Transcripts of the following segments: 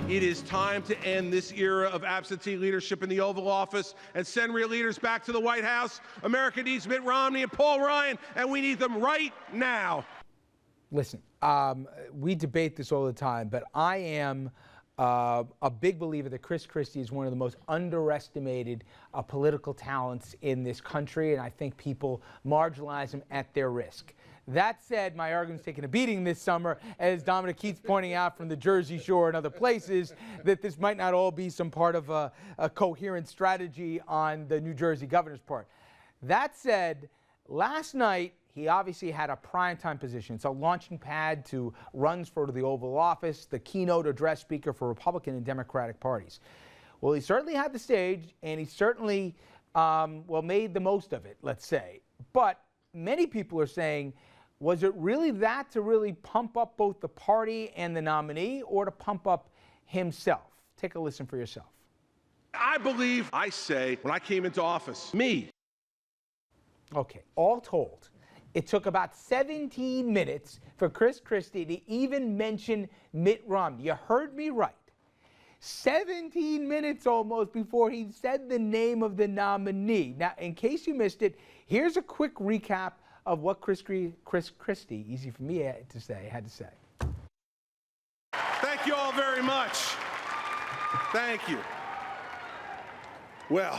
It is time to end this era of absentee leadership in the Oval Office and send real leaders back to the White House. America needs Mitt Romney and Paul Ryan, and we need them right now. Listen, we debate this all the time, but I am a big believer that Chris Christie is one of the most underestimated political talents in this country, and I think people marginalize him at their risk. That said, my argument's taking a beating this summer, as Dominic keeps pointing out from the Jersey Shore and other places, that this might not all be some part of a coherent strategy on the New Jersey governor's part. That said, last night, he obviously had a primetime position. It's a launching pad to runs for the Oval Office, the keynote address speaker for Republican and Democratic parties. Well, he certainly had the stage, and he certainly, made the most of it, let's say. But many people are saying, was it really that to really pump up both the party and the nominee, or to pump up himself? Take a listen for yourself. I believe I say when I came into office, me. Okay, all told, it took about 17 minutes for Chris Christie to even mention Mitt Romney. You heard me right. 17 minutes almost before he said the name of the nominee. Now, in case you missed it, here's a quick recap of what Chris Christie, easy for me to say, had to say. Thank you all very much. Thank you. Well,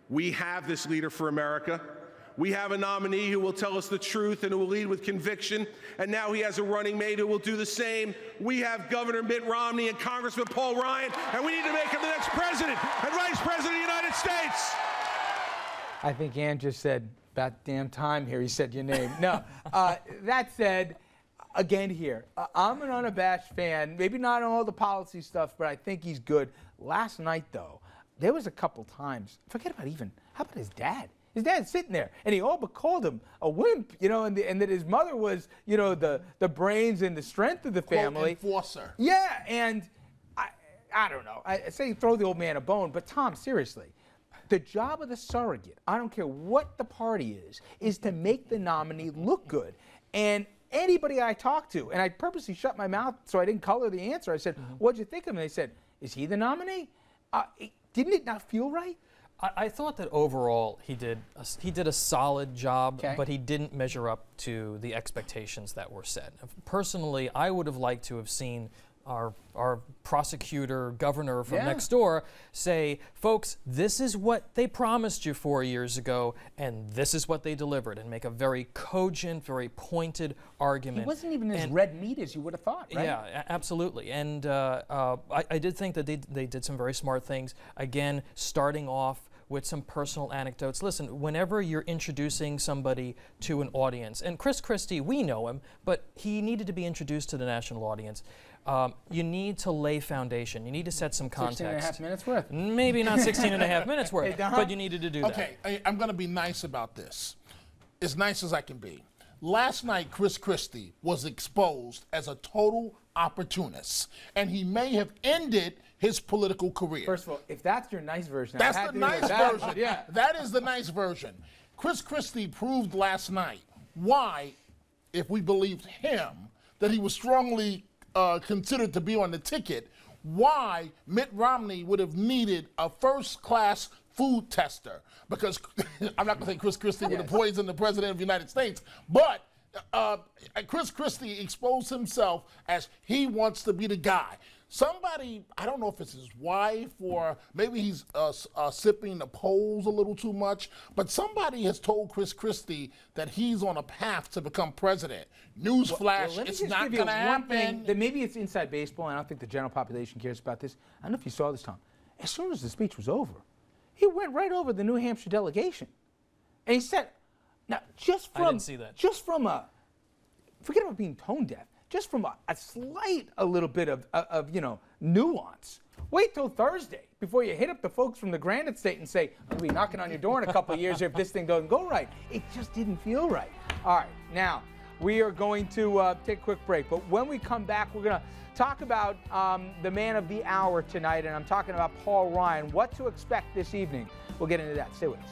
we have this leader for America. We have a nominee who will tell us the truth and who will lead with conviction. And now he has a running mate who will do the same. We have Governor Mitt Romney and Congressman Paul Ryan, and we need to make him the next president and vice president of the United States. I think Ann just said, about damn time here, he said your name. No, that said, again here, I'm an unabashed fan, maybe not on all the policy stuff, but I think he's good. Last night, though, there was a couple times, forget about even, how about his dad? His dad's sitting there, and he all but called him a wimp, you know, and that his mother was, you know, the brains and the strength of the family. Quote, enforcer. Yeah, and I don't know. I say throw the old man a bone, but Tom, seriously, the job of the surrogate, I don't care what the party is to make the nominee look good. And anybody I talked to, and I purposely shut my mouth so I didn't color the answer, I said, what'd you think of him? And they said, is he the nominee? Didn't it not feel right? I thought that overall he did a solid job, but he didn't measure up to the expectations that were set. Personally, I would have liked to have seen our prosecutor, governor from next door say, folks, this is what they promised you 4 years ago, and this is what they delivered, and make a very cogent, very pointed argument. He wasn't even as red meat as you would have thought, right? Yeah, absolutely. And I did think that they did some very smart things. Again, starting off with some personal anecdotes. Listen, whenever you're introducing somebody to an audience, and Chris Christie, we know him, but he needed to be introduced to the national audience. You need to lay foundation. You need to set some context. 16 and a half minutes worth. Maybe not 16 and a half minutes worth, but you needed to do that. Okay, I'm going to be nice about this. As nice as I can be. Last night, Chris Christie was exposed as a total opportunist, and he may have ended his political career. First of all, if that's your nice version, that's the nice version. Yeah, that is the nice version. Chris Christie proved last night why, if we believed him, that he was strongly considered to be on the ticket, why Mitt Romney would have needed a first-class food tester. Because I'm not going to say Chris Christie would have poisoned the president of the United States, but Chris Christie exposed himself as he wants to be the guy. Somebody, I don't know if it's his wife or maybe he's sipping the polls a little too much, but somebody has told Chris Christie that he's on a path to become president. Newsflash, it's not going to happen. That maybe it's inside baseball, and I don't think the general population cares about this. I don't know if you saw this, Tom. As soon as the speech was over, he went right over the New Hampshire delegation. And he said, now, just from, I didn't see that. Just from forget about being tone deaf, just from a little bit of you know, nuance. Wait till Thursday before you hit up the folks from the Granite State and say, I'll be knocking on your door in a couple of years if this thing doesn't go right. It just didn't feel right. All right, now, we are going to take a quick break, but when we come back, we're going to talk about the man of the hour tonight, and I'm talking about Paul Ryan, what to expect this evening. We'll get into that. Stay with us.